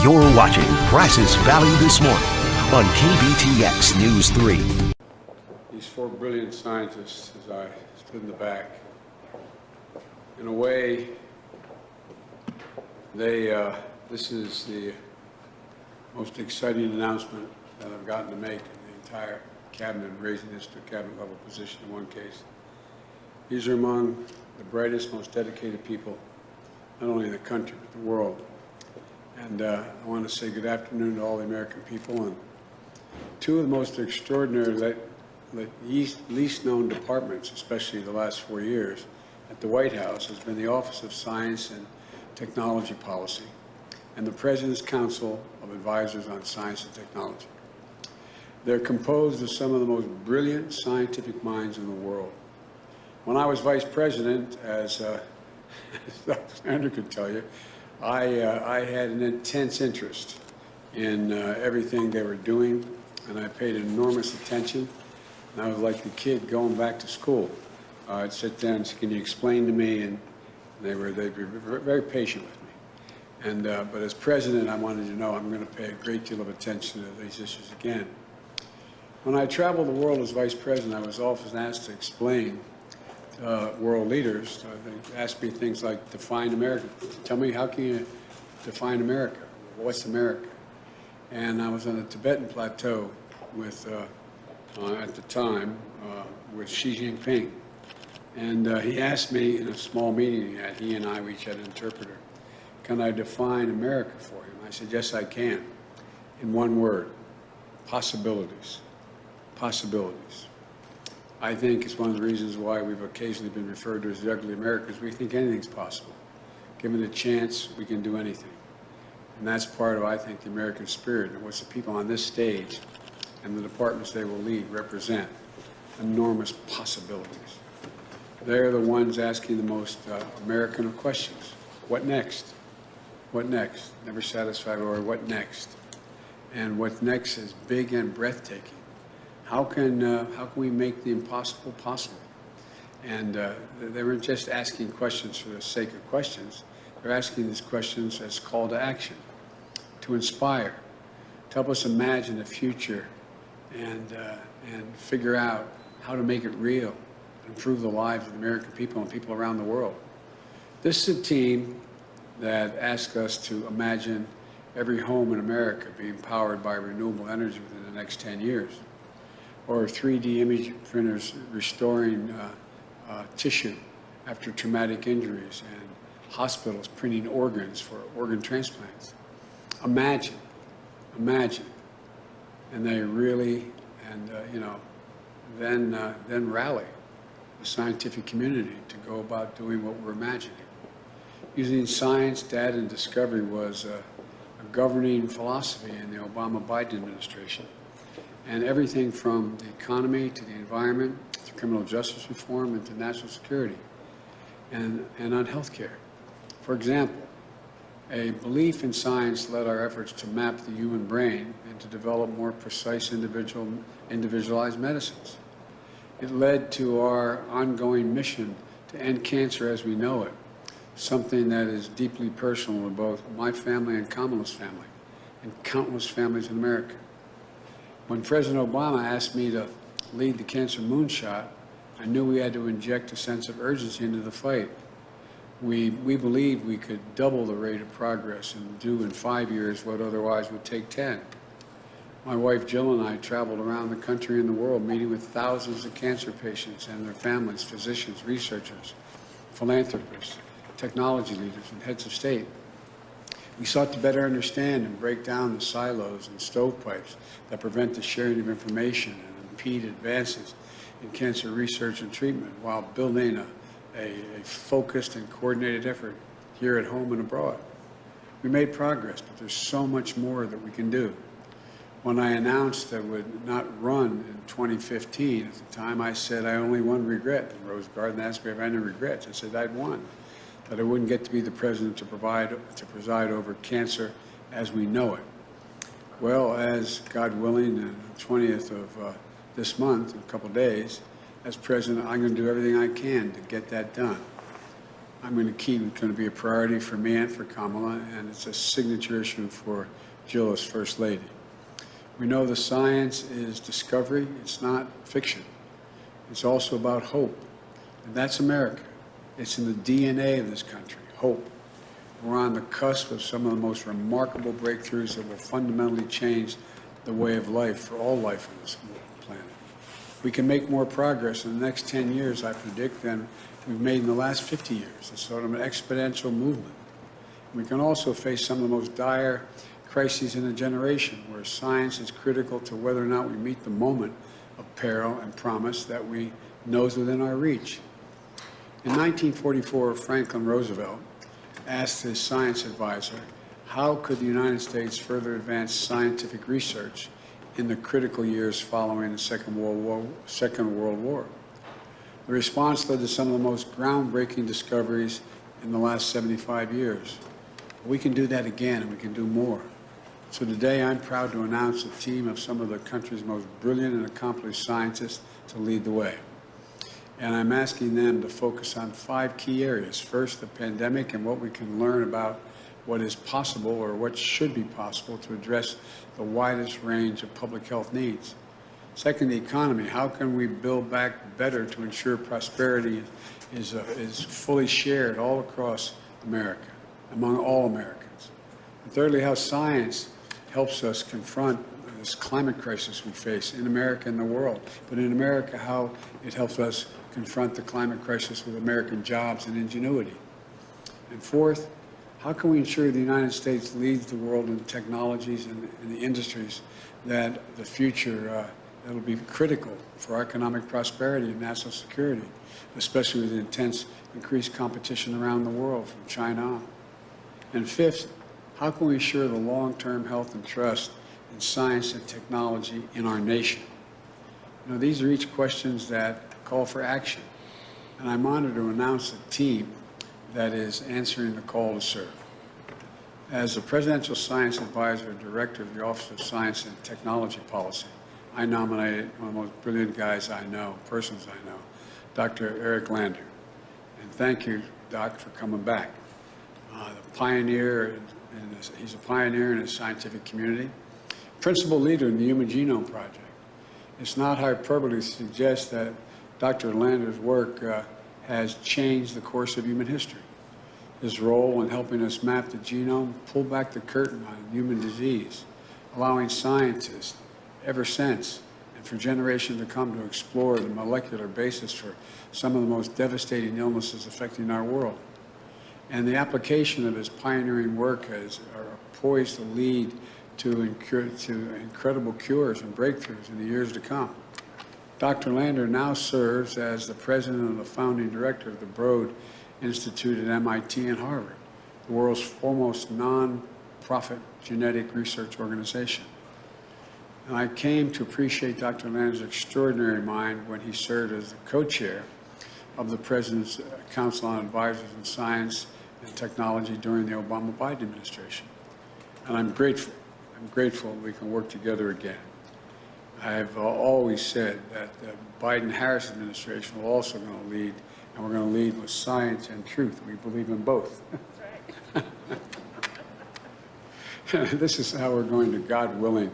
You're watching Brazos Valley This Morning on KBTX News 3. These four brilliant scientists, as I stood in the back, in a way, this is the most exciting announcement that I've gotten to make in the entire cabinet, raising this to a cabinet level position in one case. These are among the brightest, most dedicated people, not only in the country, but the world. And I want to say good afternoon to all the American people. And two of the most extraordinary, least known departments, especially the last 4 years, at the White House has been the Office of Science and Technology Policy and the President's Council of Advisors on Science and Technology. They're composed of some of the most brilliant scientific minds in the world. When I was Vice President, as Alondra could tell you, I had an intense interest in everything they were doing, and I paid enormous attention. And I was like the kid going back to school. I'd sit down and say, "Can you explain to me?" And they'd be very patient with me. And but as president, I wanted to know I'm going to pay a great deal of attention to these issues again. When I traveled the world as vice president, I was often asked to explain world leaders. They asked me things like, define America. Tell me, how can you define America? What's America? And I was on the Tibetan plateau with, at the time, with Xi Jinping. And he asked me in a small meeting he and I, we each had an interpreter, can I define America for him? I said, yes, I can. In one word, possibilities. Possibilities. I think it's one of the reasons why we've occasionally been referred to as the ugly Americans. We think anything's possible. Given a chance, we can do anything. And that's part of, I think, the American spirit and what the people on this stage and the departments they will lead represent. Enormous possibilities. They're the ones asking the most American of questions. What next? What next? Never satisfied or what next? And what next is big and breathtaking. How can we make the impossible possible? And they weren't just asking questions for the sake of questions. They're asking these questions as call to action, to inspire, to help us imagine the future and figure out how to make it real, improve the lives of the American people and people around the world. This is a team that asks us to imagine every home in America being powered by renewable energy within the next 10 years. Or 3D image printers restoring tissue after traumatic injuries, and hospitals printing organs for organ transplants. Imagine. And they really, then rally the scientific community to go about doing what we're imagining. Using science, data, and discovery was a governing philosophy in the Obama-Biden administration. And everything from the economy to the environment, to criminal justice reform, and to national security, and on healthcare. For example, a belief in science led our efforts to map the human brain and to develop more precise individualized medicines. It led to our ongoing mission to end cancer as we know it, something that is deeply personal to both my family and Kamala's family, and countless families in America. When President Obama asked me to lead the cancer moonshot, I knew we had to inject a sense of urgency into the fight. We believed we could double the rate of progress and do in 5 years what otherwise would take 10. My wife Jill and I traveled around the country and the world meeting with thousands of cancer patients and their families, physicians, researchers, philanthropists, technology leaders, and heads of state. We sought to better understand and break down the silos and stovepipes that prevent the sharing of information and impede advances in cancer research and treatment while building a focused and coordinated effort here at home and abroad. We made progress, but there's so much more that we can do. When I announced that I would not run in 2015, at the time I said I only one regret. And Rose Garden asked me if I had any regrets. I said I'd one. That I wouldn't get to be the president to preside over cancer as we know it. Well, as God willing, the 20th of this month, in a couple of days, as president, I'm going to do everything I can to get that done. going to be a priority for me and for Kamala, and it's a signature issue for Jill as First Lady. We know the science is discovery. It's not fiction. It's also about hope, and that's America. It's in the DNA of this country, hope. We're on the cusp of some of the most remarkable breakthroughs that will fundamentally change the way of life for all life on this planet. We can make more progress in the next 10 years, I predict, than we've made in the last 50 years. It's sort of an exponential movement. We can also face some of the most dire crises in a generation, where science is critical to whether or not we meet the moment of peril and promise that we know is within our reach. In 1944, Franklin Roosevelt asked his science advisor, how could the United States further advance scientific research in the critical years following the Second World War? The response led to some of the most groundbreaking discoveries in the last 75 years. We can do that again, and we can do more. So today, I'm proud to announce a team of some of the country's most brilliant and accomplished scientists to lead the way. And I'm asking them to focus on 5 key areas. First, the pandemic and what we can learn about what is possible or what should be possible to address the widest range of public health needs. Second, the economy. How can we build back better to ensure prosperity is fully shared all across America, among all Americans? And thirdly, how science helps us confront this climate crisis we face in America and the world. But in America, how it helps us confront the climate crisis with American jobs and ingenuity. And fourth, how can we ensure the United States leads the world in technologies and in the industries that the future that will be critical for our economic prosperity and national security, especially with the intense increased competition around the world from China on. And fifth, how can we ensure the long-term health and trust in science and technology in our nation? You know, these are each questions that call for action, and I'm honored to announce a team that is answering the call to serve. As the Presidential Science Advisor and Director of the Office of Science and Technology Policy, I nominated one of the most brilliant guys I know, persons I know, Dr. Eric Lander. And thank you, Doc, for coming back. The pioneer, he's a pioneer in his scientific community, principal leader in the Human Genome Project. It's not hyperbole to suggest that Dr. Lander's work has changed the course of human history. His role in helping us map the genome pulled back the curtain on human disease, allowing scientists ever since and for generations to come to explore the molecular basis for some of the most devastating illnesses affecting our world. And the application of his pioneering work are poised to lead to incredible cures and breakthroughs in the years to come. Dr. Lander now serves as the president and the founding director of the Broad Institute at MIT and Harvard, the world's foremost non-profit genetic research organization. And I came to appreciate Dr. Lander's extraordinary mind when he served as the co-chair of the President's Council on Advisors in Science and Technology during the Obama-Biden administration. And I'm grateful we can work together again. I've always said that the Biden-Harris administration will also going to lead, and we're going to lead with science and truth. We believe in both. That's right. This is how we're going to, God willing,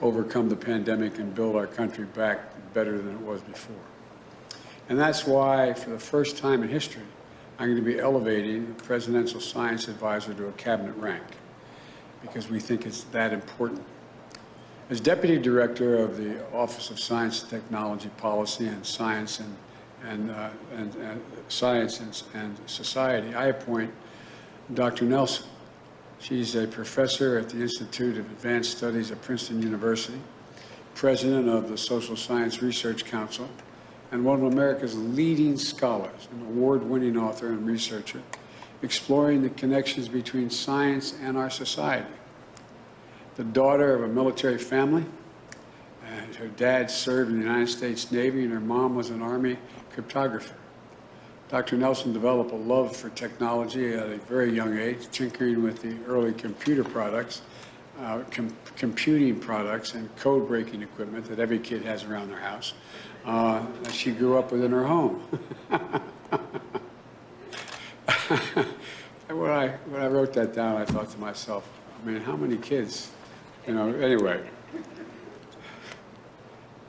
overcome the pandemic and build our country back better than it was before. And that's why, for the first time in history, I'm going to be elevating the Presidential Science Advisor to a cabinet rank, because we think it's that important. As Deputy Director of the Office of Science and Technology Policy and Science and Society, I appoint Dr. Nelson. She's a professor at the Institute of Advanced Studies at Princeton University, president of the Social Science Research Council, and one of America's leading scholars, an award-winning author and researcher, exploring the connections between science and our society. The daughter of a military family, and her dad served in the United States Navy, and her mom was an Army cryptographer. Dr. Nelson developed a love for technology at a very young age, tinkering with the early computer products, computing products, and code-breaking equipment that every kid has around their house that she grew up with in her home. And when I wrote that down, I thought to myself, I mean, how many kids, anyway.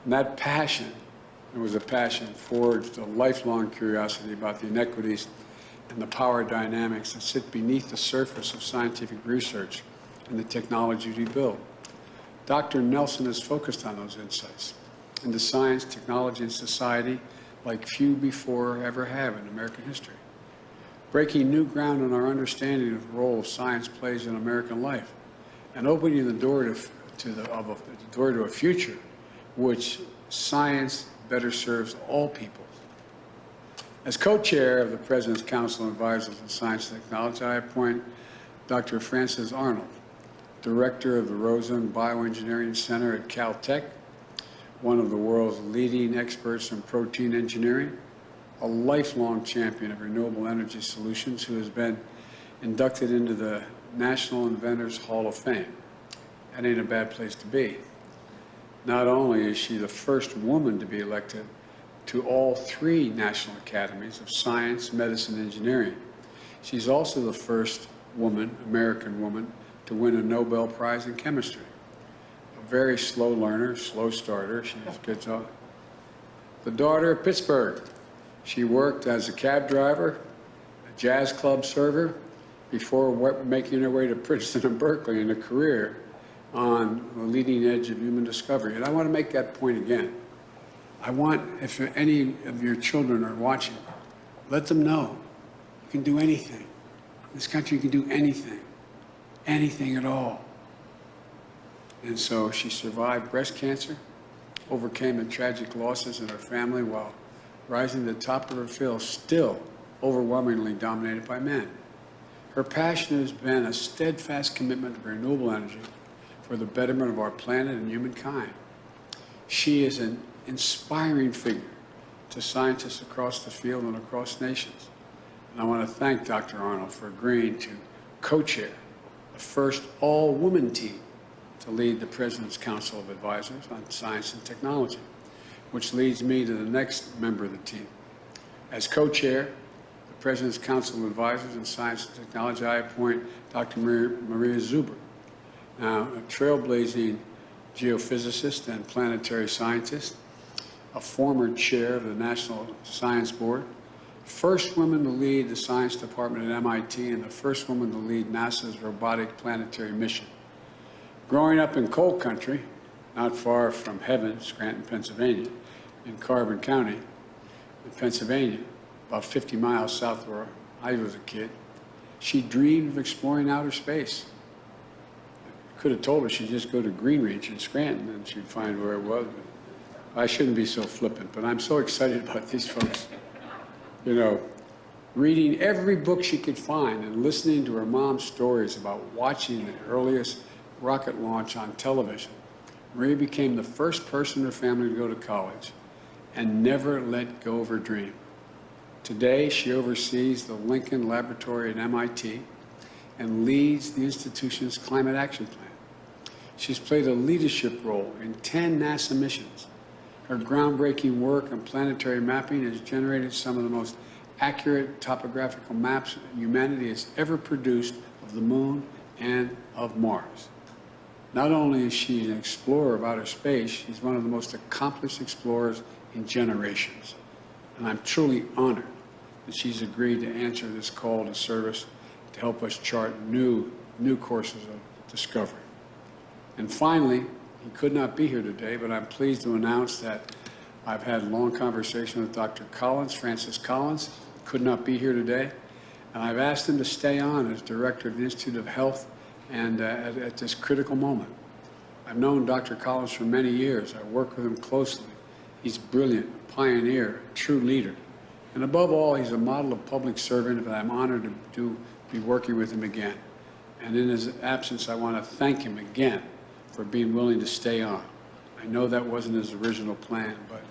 And that passion, it was a passion, forged a lifelong curiosity about the inequities and the power dynamics that sit beneath the surface of scientific research and the technology we build. Dr. Nelson is focused on those insights into science, technology, and society like few before ever have in American history, breaking new ground in our understanding of the role science plays in American life, and opening the door to a future which science better serves all people. As co-chair of the President's Council of Advisors on Science and Technology, I appoint Dr. Frances Arnold, Director of the Rosen Bioengineering Center at Caltech, one of the world's leading experts in protein engineering, a lifelong champion of renewable energy solutions who has been inducted into the National Inventors Hall of Fame. That ain't a bad place to be. Not only is she the first woman to be elected to all 3 National Academies of Science, Medicine, and Engineering, she's also the first woman, American woman, to win a Nobel Prize in Chemistry. A very slow learner, slow starter, she's good job. The daughter of Pittsburgh. She worked as a cab driver, a jazz club server, before making her way to Princeton and Berkeley in a career on the leading edge of human discovery. And I want to make that point again. I want, if any of your children are watching, let them know you can do anything. In this country, you can do anything, anything at all. And so she survived breast cancer, overcame the tragic losses in her family while rising to the top of her field, still overwhelmingly dominated by men. Her passion has been a steadfast commitment to renewable energy for the betterment of our planet and humankind. She is an inspiring figure to scientists across the field and across nations. And I want to thank Dr. Arnold for agreeing to co-chair the first all-woman team to lead the President's Council of Advisors on Science and Technology, which leads me to the next member of the team. As co-chair, the President's Council of Advisors on Science and Technology, I appoint Dr. Maria Zuber, now a trailblazing geophysicist and planetary scientist, a former chair of the National Science Board, first woman to lead the science department at MIT, and the first woman to lead NASA's robotic planetary mission. Growing up in coal country, not far from heaven, Scranton, Pennsylvania, in Carbon County, in Pennsylvania, about 50 miles south of where I was a kid, she dreamed of exploring outer space. I could have told her she'd just go to Greenreach in Scranton and she'd find where it was. But I shouldn't be so flippant, but I'm so excited about these folks. Reading every book she could find and listening to her mom's stories about watching the earliest rocket launch on television, Maria became the first person in her family to go to college and never let go of her dream. Today, she oversees the Lincoln Laboratory at MIT and leads the institution's climate action plan. She's played a leadership role in 10 NASA missions. Her groundbreaking work on planetary mapping has generated some of the most accurate topographical maps humanity has ever produced of the moon and of Mars. Not only is she an explorer of outer space, she's one of the most accomplished explorers in generations. And I'm truly honored that she's agreed to answer this call to service to help us chart new courses of discovery. And finally, he could not be here today, but I'm pleased to announce that I've had a long conversation with Dr. Collins, Francis Collins, could not be here today, and I've asked him to stay on as director of the Institute of Health and at this critical moment. I've known Dr. Collins for many years. I work with him closely. He's brilliant, a pioneer, a true leader. And above all, he's a model of public servant, and I'm honored to be working with him again. And in his absence, I want to thank him again for being willing to stay on. I know that wasn't his original plan, but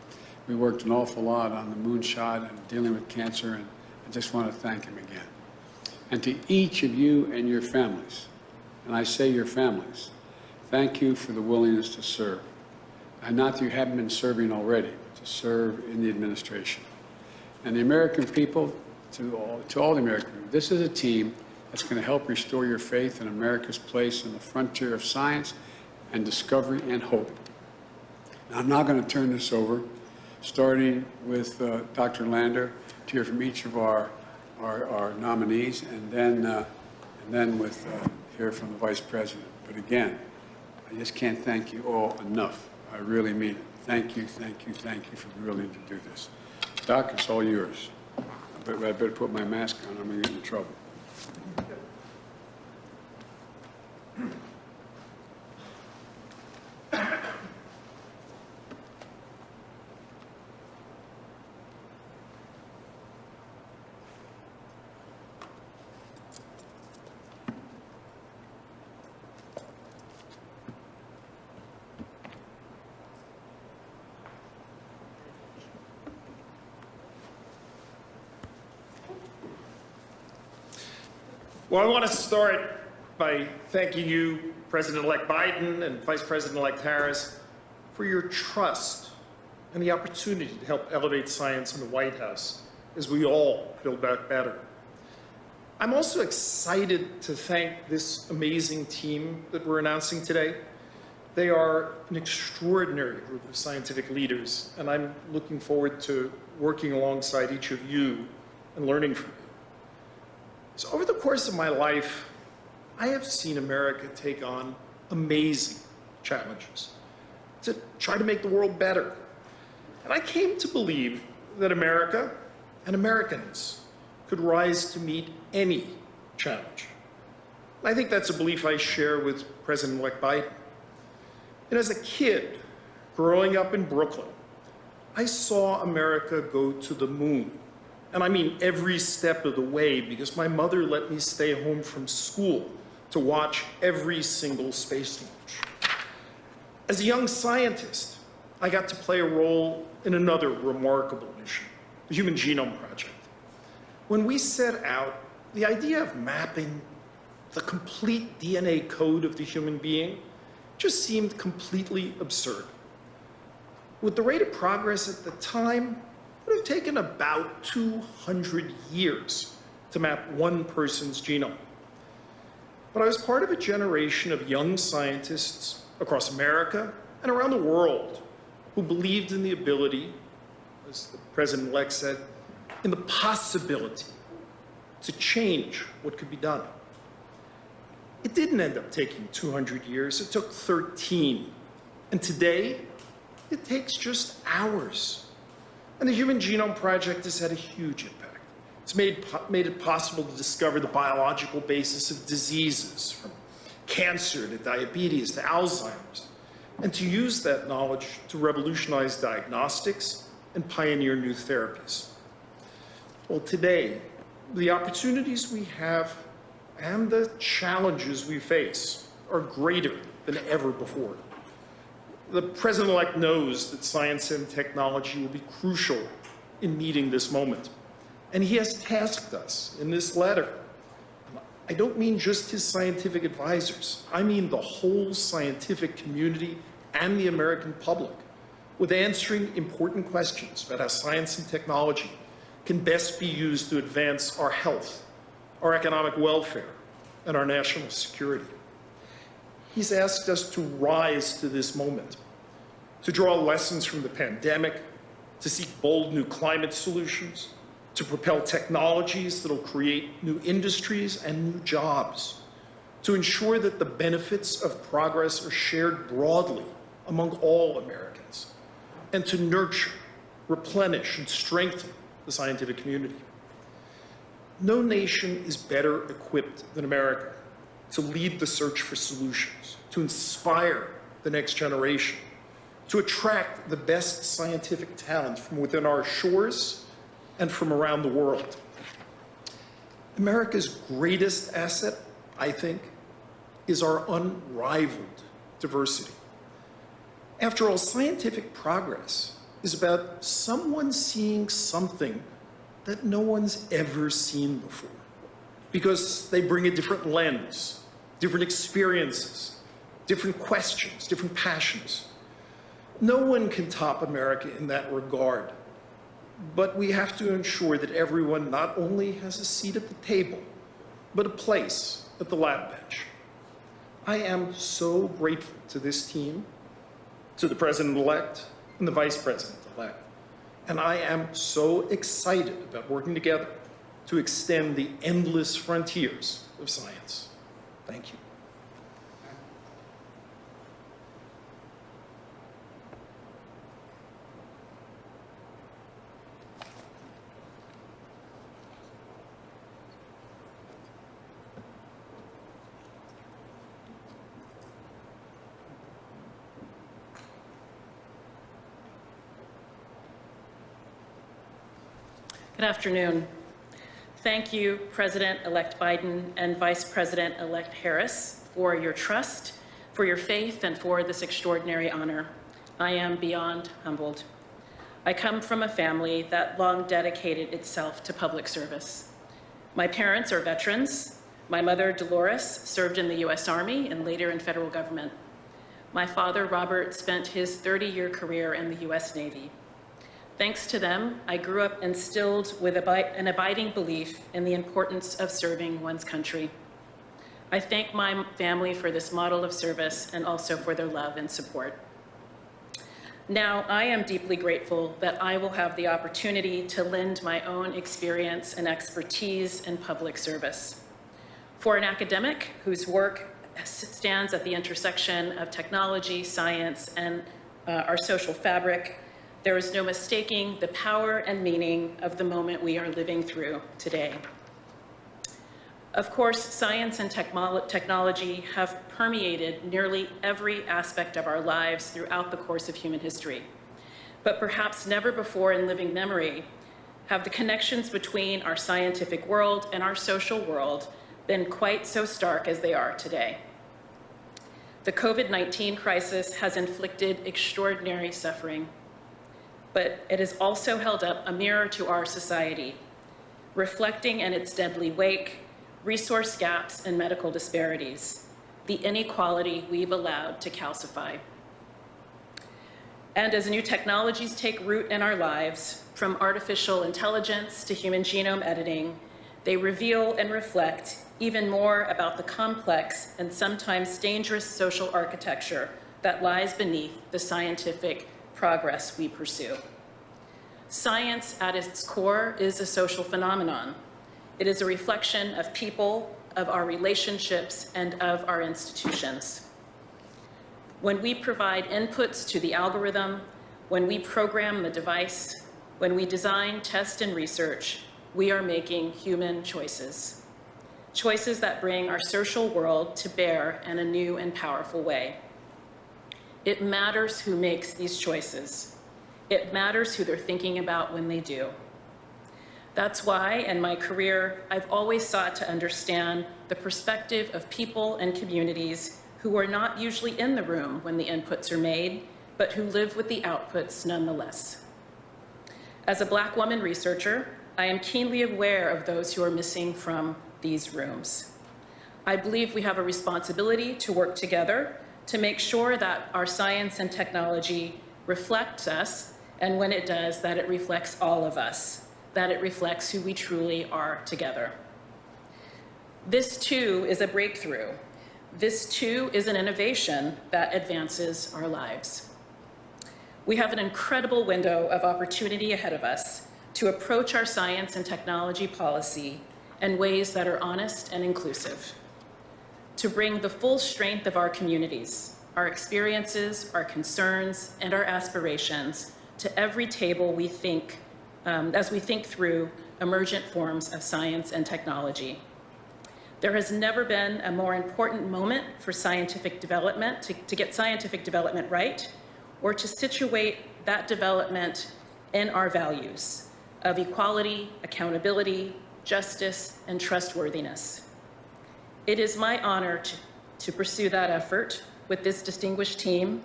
we worked an awful lot on the moonshot and dealing with cancer, and I just want to thank him again. And to each of you and your families, and I say your families, thank you for the willingness to serve. And not that you haven't been serving already, but to serve in the administration. And the American people, to all the American people. This is a team that's going to help restore your faith in America's place in the frontier of science and discovery and hope. Now, I'm now going to turn this over, starting with Dr. Lander, to hear from each of our nominees, and then with hear from the Vice President. But again, I just can't thank you all enough. I really mean it. Thank you, thank you, thank you for willing to do this. Doc, it's all yours. I better put my mask on. I'm going to get in trouble. Well, I want to start by thanking you, President-elect Biden and Vice President-elect Harris, for your trust and the opportunity to help elevate science in the White House as we all build back better. I'm also excited to thank this amazing team that we're announcing today. They are an extraordinary group of scientific leaders, and I'm looking forward to working alongside each of you and learning from you. So over the course of my life, I have seen America take on amazing challenges to try to make the world better. And I came to believe that America and Americans could rise to meet any challenge. And I think that's a belief I share with President-elect Biden. And as a kid growing up in Brooklyn, I saw America go to the moon. And I mean every step of the way, because my mother let me stay home from school to watch every single space launch. As a young scientist, I got to play a role in another remarkable mission, the Human Genome Project. When we set out, the idea of mapping the complete DNA code of the human being just seemed completely absurd. With the rate of progress at the time, it would have taken about 200 years to map one person's genome. But I was part of a generation of young scientists across America and around the world who believed in the ability, as the President-elect said, in the possibility to change what could be done. It didn't end up taking 200 years, it took 13. And today, it takes just hours. And the Human Genome Project has had a huge impact. It's made it possible to discover the biological basis of diseases, from cancer to diabetes to Alzheimer's, and to use that knowledge to revolutionize diagnostics and pioneer new therapies. Well, today, the opportunities we have and the challenges we face are greater than ever before. The President-elect knows that science and technology will be crucial in meeting this moment. And he has tasked us in this letter. I don't mean just his scientific advisors. I mean the whole scientific community and the American public with answering important questions about how science and technology can best be used to advance our health, our economic welfare, and our national security. He's asked us to rise to this moment, to draw lessons from the pandemic, to seek bold new climate solutions, to propel technologies that'll create new industries and new jobs, to ensure that the benefits of progress are shared broadly among all Americans, and to nurture, replenish, and strengthen the scientific community. No nation is better equipped than America to lead the search for solutions, to inspire the next generation, to attract the best scientific talent from within our shores and from around the world. America's greatest asset, I think, is our unrivaled diversity. After all, scientific progress is about someone seeing something that no one's ever seen before, because they bring a different lens, different experiences, different questions, different passions. No one can top America in that regard. But we have to ensure that everyone not only has a seat at the table, but a place at the lab bench. I am so grateful to this team, to the president-elect and the vice president-elect, and I am so excited about working together to extend the endless frontiers of science. Thank you. Good afternoon. Thank you, President-elect Biden and Vice President-elect Harris, for your trust, for your faith, and for this extraordinary honor. I am beyond humbled. I come from a family that long dedicated itself to public service. My parents are veterans. My mother, Dolores, served in the U.S. Army and later in federal government. My father, Robert, spent his 30-year career in the U.S. Navy. Thanks to them, I grew up instilled with an abiding belief in the importance of serving one's country. I thank my family for this model of service and also for their love and support. Now, I am deeply grateful that I will have the opportunity to lend my own experience and expertise in public service. For an academic whose work stands at the intersection of technology, science, and our social fabric, there is no mistaking the power and meaning of the moment we are living through today. Of course, science and technology have permeated nearly every aspect of our lives throughout the course of human history. But perhaps never before in living memory have the connections between our scientific world and our social world been quite so stark as they are today. The COVID-19 crisis has inflicted extraordinary suffering, but it has also held up a mirror to our society, reflecting in its deadly wake resource gaps and medical disparities, the inequality we've allowed to calcify. And as new technologies take root in our lives, from artificial intelligence to human genome editing, they reveal and reflect even more about the complex and sometimes dangerous social architecture that lies beneath the scientific progress we pursue. Science at its core is a social phenomenon. It is a reflection of people, of our relationships, and of our institutions. When we provide inputs to the algorithm, when we program the device, when we design, test, and research, we are making human choices. Choices that bring our social world to bear in a new and powerful way. It matters who makes these choices. It matters who they're thinking about when they do. That's why, in my career, I've always sought to understand the perspective of people and communities who are not usually in the room when the inputs are made, but who live with the outputs nonetheless. As a Black woman researcher, I am keenly aware of those who are missing from these rooms. I believe we have a responsibility to work together to make sure that our science and technology reflects us, and when it does, that it reflects all of us, that it reflects who we truly are together. This too is a breakthrough. This too is an innovation that advances our lives. We have an incredible window of opportunity ahead of us to approach our science and technology policy in ways that are honest and inclusive, to bring the full strength of our communities, our experiences, our concerns, and our aspirations to every table we think, as we think through emergent forms of science and technology. There has never been a more important moment for scientific development, to get scientific development right, or to situate that development in our values of equality, accountability, justice, and trustworthiness. It is my honor to pursue that effort with this distinguished team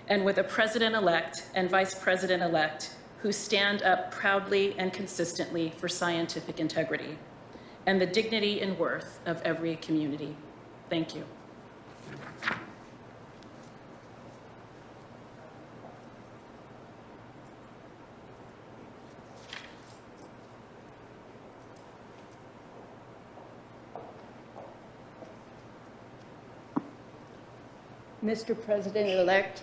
and with a president-elect and vice president-elect who stand up proudly and consistently for scientific integrity and the dignity and worth of every community. Thank you. Mr. President-elect,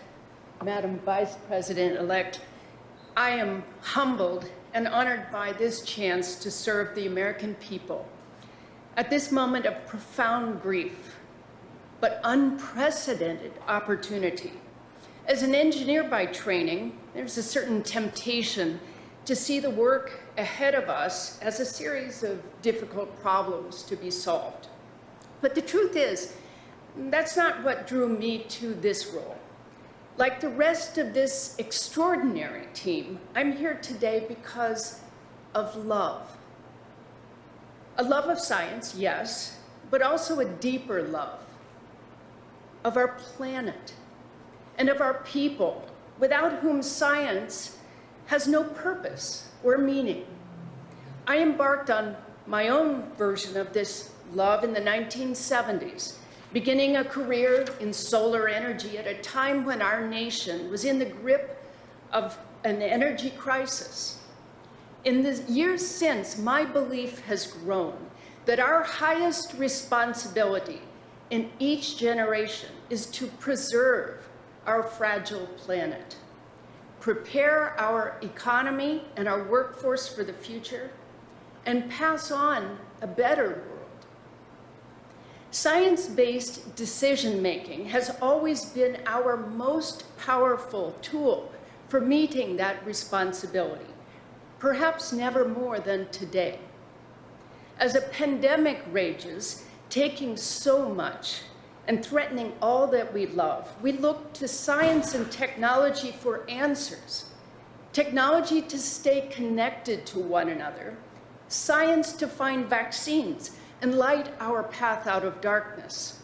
Madam Vice President-elect, I am humbled and honored by this chance to serve the American people at this moment of profound grief, but unprecedented opportunity. As an engineer by training, there's a certain temptation to see the work ahead of us as a series of difficult problems to be solved. But the truth is, that's not what drew me to this role. Like the rest of this extraordinary team, I'm here today because of love. A love of science, yes, but also a deeper love of our planet and of our people, without whom science has no purpose or meaning. I embarked on my own version of this love in the 1970s, beginning a career in solar energy at a time when our nation was in the grip of an energy crisis. In the years since, my belief has grown that our highest responsibility in each generation is to preserve our fragile planet, prepare our economy and our workforce for the future, and pass on a better world. Science-based decision-making has always been our most powerful tool for meeting that responsibility, perhaps never more than today. As a pandemic rages, taking so much and threatening all that we love, we look to science and technology for answers. Technology to stay connected to one another, science to find vaccines and light our path out of darkness.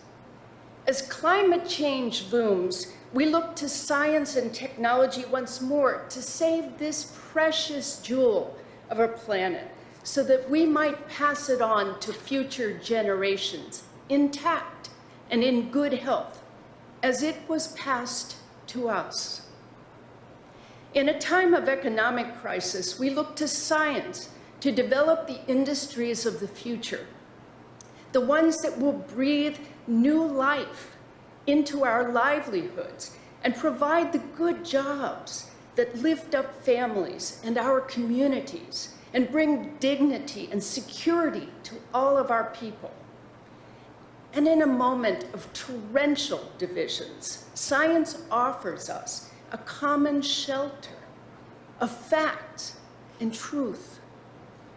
As climate change looms, we look to science and technology once more to save this precious jewel of our planet so that we might pass it on to future generations intact and in good health, as it was passed to us. In a time of economic crisis, we look to science to develop the industries of the future, the ones that will breathe new life into our livelihoods and provide the good jobs that lift up families and our communities and bring dignity and security to all of our people. And in a moment of torrential divisions, science offers us a common shelter of facts and truth,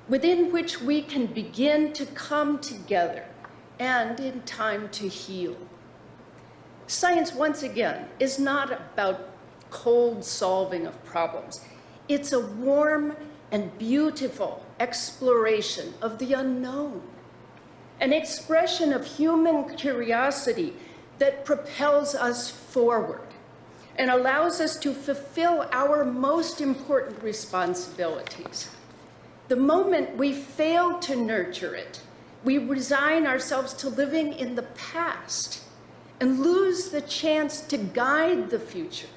within which we can begin to come together and in time to heal. Science, once again, is not about cold solving of problems. It's a warm and beautiful exploration of the unknown, an expression of human curiosity that propels us forward and allows us to fulfill our most important responsibilities. The moment we fail to nurture it, we resign ourselves to living in the past and lose the chance to guide the future.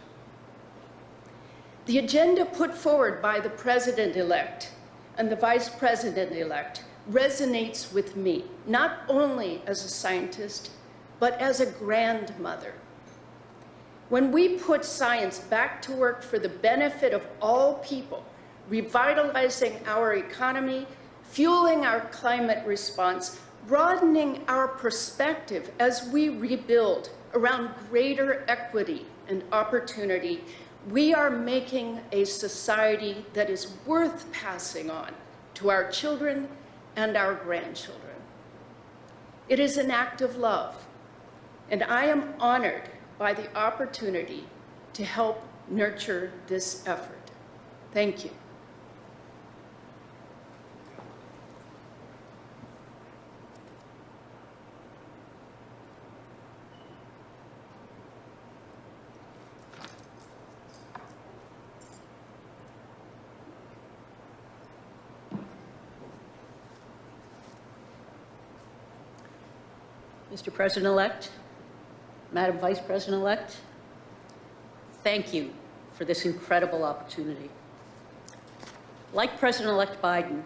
The agenda put forward by the President-elect and the Vice President-elect resonates with me, not only as a scientist, but as a grandmother. When we put science back to work for the benefit of all people, revitalizing our economy, fueling our climate response, broadening our perspective as we rebuild around greater equity and opportunity, we are making a society that is worth passing on to our children and our grandchildren. It is an act of love, and I am honored by the opportunity to help nurture this effort. Thank you. Mr. President-elect, Madam Vice President-elect, thank you for this incredible opportunity. Like President-elect Biden,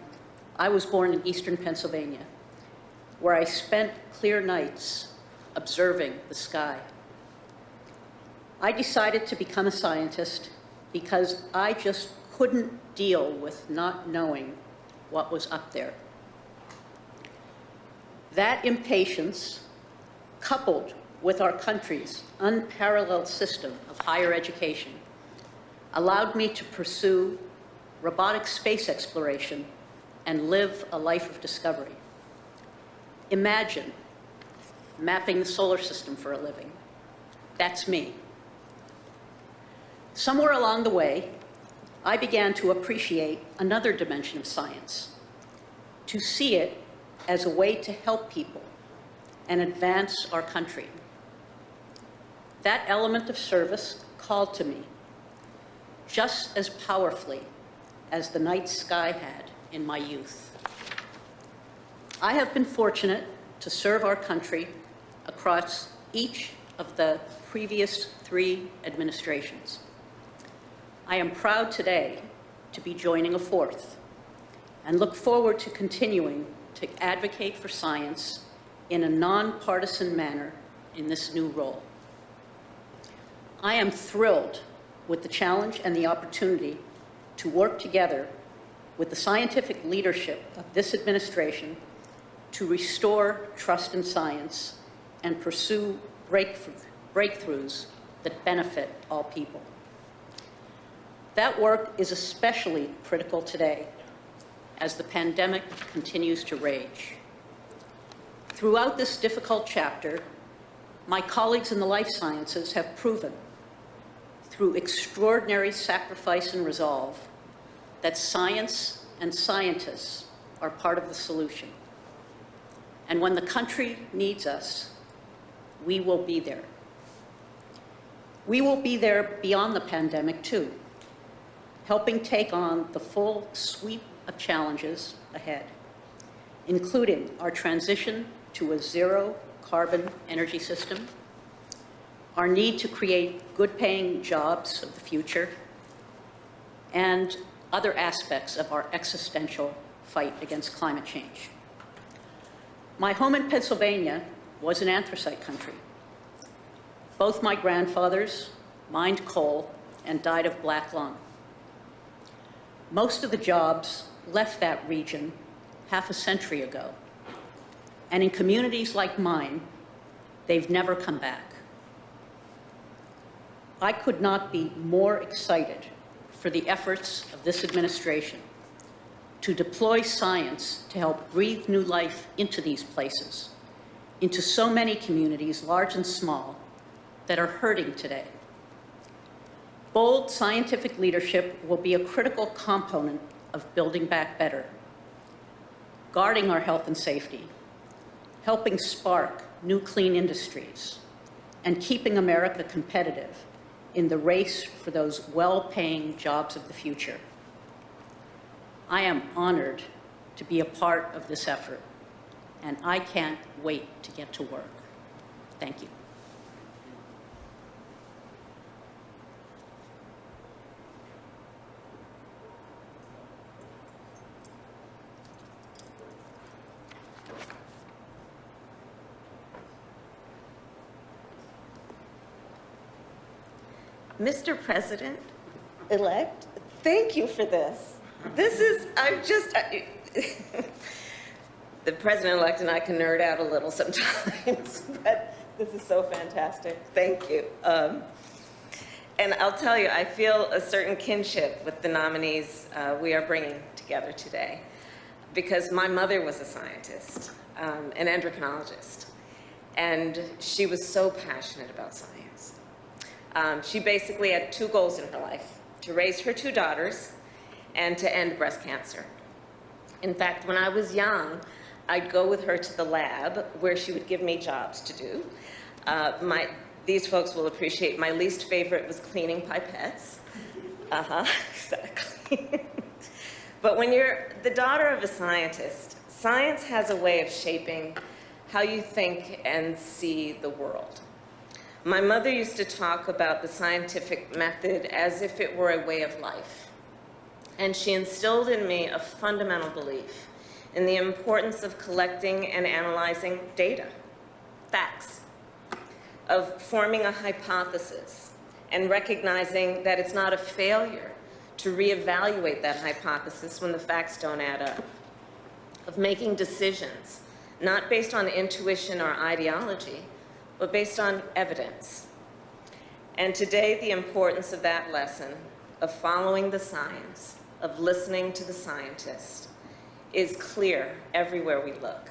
I was born in eastern Pennsylvania, where I spent clear nights observing the sky. I decided to become a scientist because I just couldn't deal with not knowing what was up there. That impatience, coupled with our country's unparalleled system of higher education, allowed me to pursue robotic space exploration and live a life of discovery. Imagine mapping the solar system for a living. That's me. Somewhere along the way, I began to appreciate another dimension of science, to see it as a way to help people and advance our country. That element of service called to me just as powerfully as the night sky had in my youth. I have been fortunate to serve our country across each of the previous 3 administrations. I am proud today to be joining a 4th and look forward to continuing to advocate for science in a nonpartisan manner in this new role. I am thrilled with the challenge and the opportunity to work together with the scientific leadership of this administration to restore trust in science and pursue breakthroughs that benefit all people. That work is especially critical today as the pandemic continues to rage. Throughout this difficult chapter, my colleagues in the life sciences have proven, through extraordinary sacrifice and resolve, that science and scientists are part of the solution. And when the country needs us, we will be there. We will be there beyond the pandemic, too, helping take on the full suite of challenges ahead, including our transition to a zero-carbon energy system, our need to create good-paying jobs of the future, and other aspects of our existential fight against climate change. My home in Pennsylvania was an anthracite country. Both my grandfathers mined coal and died of black lung. Most of the jobs left that region half a century ago. And in communities like mine, they've never come back. I could not be more excited for the efforts of this administration to deploy science to help breathe new life into these places, into so many communities, large and small, that are hurting today. Bold scientific leadership will be a critical component of building back better, guarding our health and safety, helping spark new clean industries, and keeping America competitive in the race for those well-paying jobs of the future. I am honored to be a part of this effort, and I can't wait to get to work. Thank you. Mr. President-elect, thank you for this. This is, the President-elect and I can nerd out a little sometimes, but this is so fantastic. Thank you. And I'll tell you, I feel a certain kinship with the nominees we are bringing together today, because my mother was a scientist, an endocrinologist, and she was so passionate about science. She basically had 2 goals in her life: to raise her 2 daughters and to end breast cancer. In fact, when I was young, I'd go with her to the lab where she would give me jobs to do. These folks will appreciate my least favorite was cleaning pipettes. Exactly. But when you're the daughter of a scientist, science has a way of shaping how you think and see the world. My mother used to talk about the scientific method as if it were a way of life. And she instilled in me a fundamental belief in the importance of collecting and analyzing data, facts, of forming a hypothesis, and recognizing that it's not a failure to reevaluate that hypothesis when the facts don't add up, of making decisions not based on intuition or ideology, but based on evidence. And today, the importance of that lesson, of following the science, of listening to the scientists, is clear everywhere we look.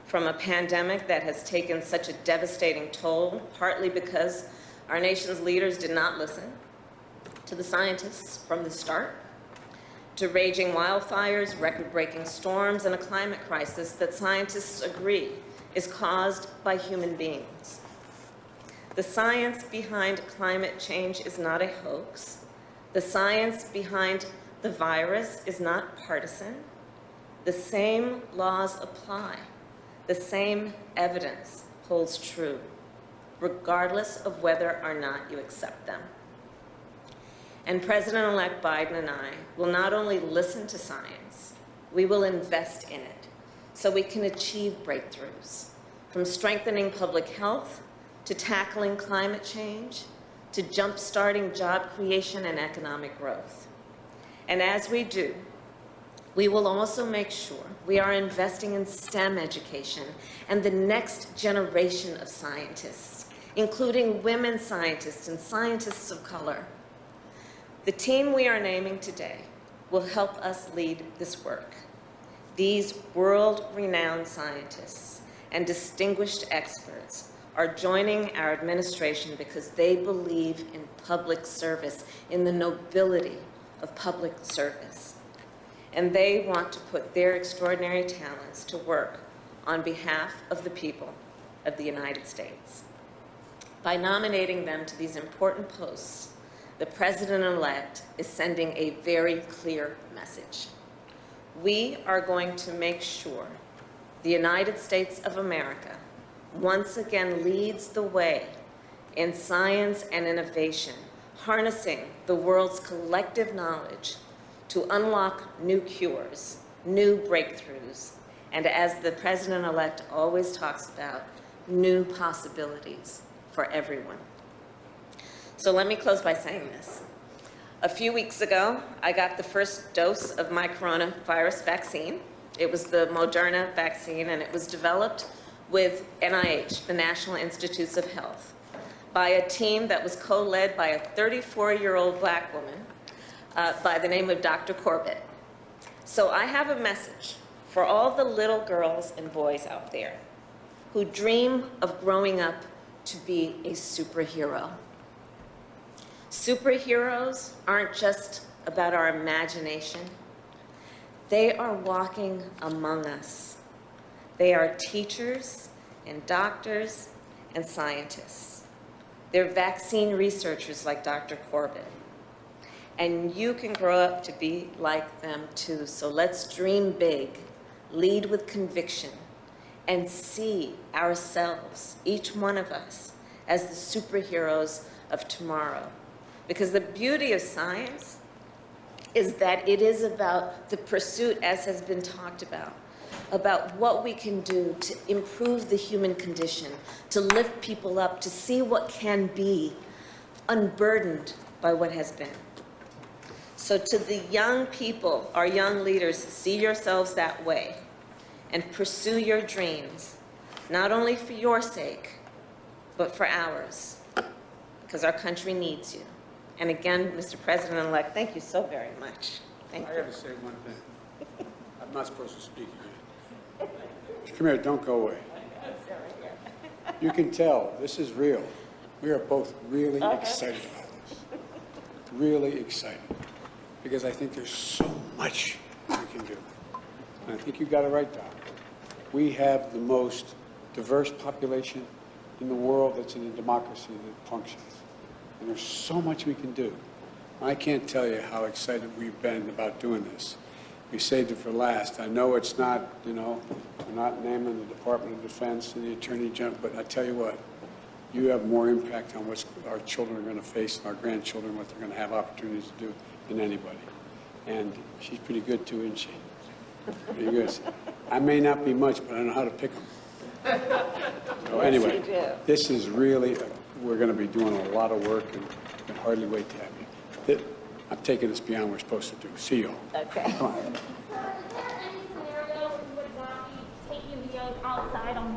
From a pandemic that has taken such a devastating toll, partly because our nation's leaders did not listen to the scientists from the start, to raging wildfires, record-breaking storms, and a climate crisis that scientists agree is caused by human beings. The science behind climate change is not a hoax. The science behind the virus is not partisan. The same laws apply. The same evidence holds true, regardless of whether or not you accept them. And President-elect Biden and I will not only listen to science, we will invest in it so we can achieve breakthroughs, from strengthening public health to tackling climate change to jump-starting job creation and economic growth. And as we do, we will also make sure we are investing in STEM education and the next generation of scientists, including women scientists and scientists of color. The team we are naming today will help us lead this work. These world-renowned scientists and distinguished experts are joining our administration because they believe in public service, in the nobility of public service. And they want to put their extraordinary talents to work on behalf of the people of the United States. By nominating them to these important posts, the President-elect is sending a very clear message. We are going to make sure the United States of America once again leads the way in science and innovation, harnessing the world's collective knowledge to unlock new cures, new breakthroughs, and as the President-elect always talks about, new possibilities for everyone. So let me close by saying this. A few weeks ago, I got the first dose of my coronavirus vaccine. It was the Moderna vaccine, and it was developed with NIH, the National Institutes of Health, by a team that was co-led by a 34-year-old black woman by the name of Dr. Corbett. So I have a message for all the little girls and boys out there who dream of growing up to be a superhero. Superheroes aren't just about our imagination. They are walking among us. They are teachers and doctors and scientists. They're vaccine researchers like Dr. Corbett. And you can grow up to be like them too. So let's dream big, lead with conviction, and see ourselves, each one of us, as the superheroes of tomorrow. Because the beauty of science is that it is about the pursuit, as has been talked about what we can do to improve the human condition, to lift people up, to see what can be, unburdened by what has been. So to the young people, our young leaders, see yourselves that way and pursue your dreams, not only for your sake, but for ours, because our country needs you. And again, Mr. President-elect, thank you so very much. Thank you. I got to say one thing. I'm not supposed to speak again. Come here, don't go away. You can tell, this is real. We are both really excited about this. Really excited. Because I think there's so much we can do. And I think you got it right, Doc. We have the most diverse population in the world that's in a democracy that functions. And there's so much we can do. I can't tell you how excited we've been about doing this. We saved it for last. I know it's not, we're not naming the Department of Defense and the Attorney General, but I tell you what, you have more impact on what our children are going to face and our grandchildren, what they're going to have opportunities to do than anybody. And she's pretty good too, isn't she? Pretty good. I may not be much, but I know how to pick them. So anyway, this is really, we're going to be doing a lot of work, and I can hardly wait to have you. I'm taking this beyond what we're supposed to do. See you all. Okay. Come on. Is there any scenario where you would not be taking the oath outside on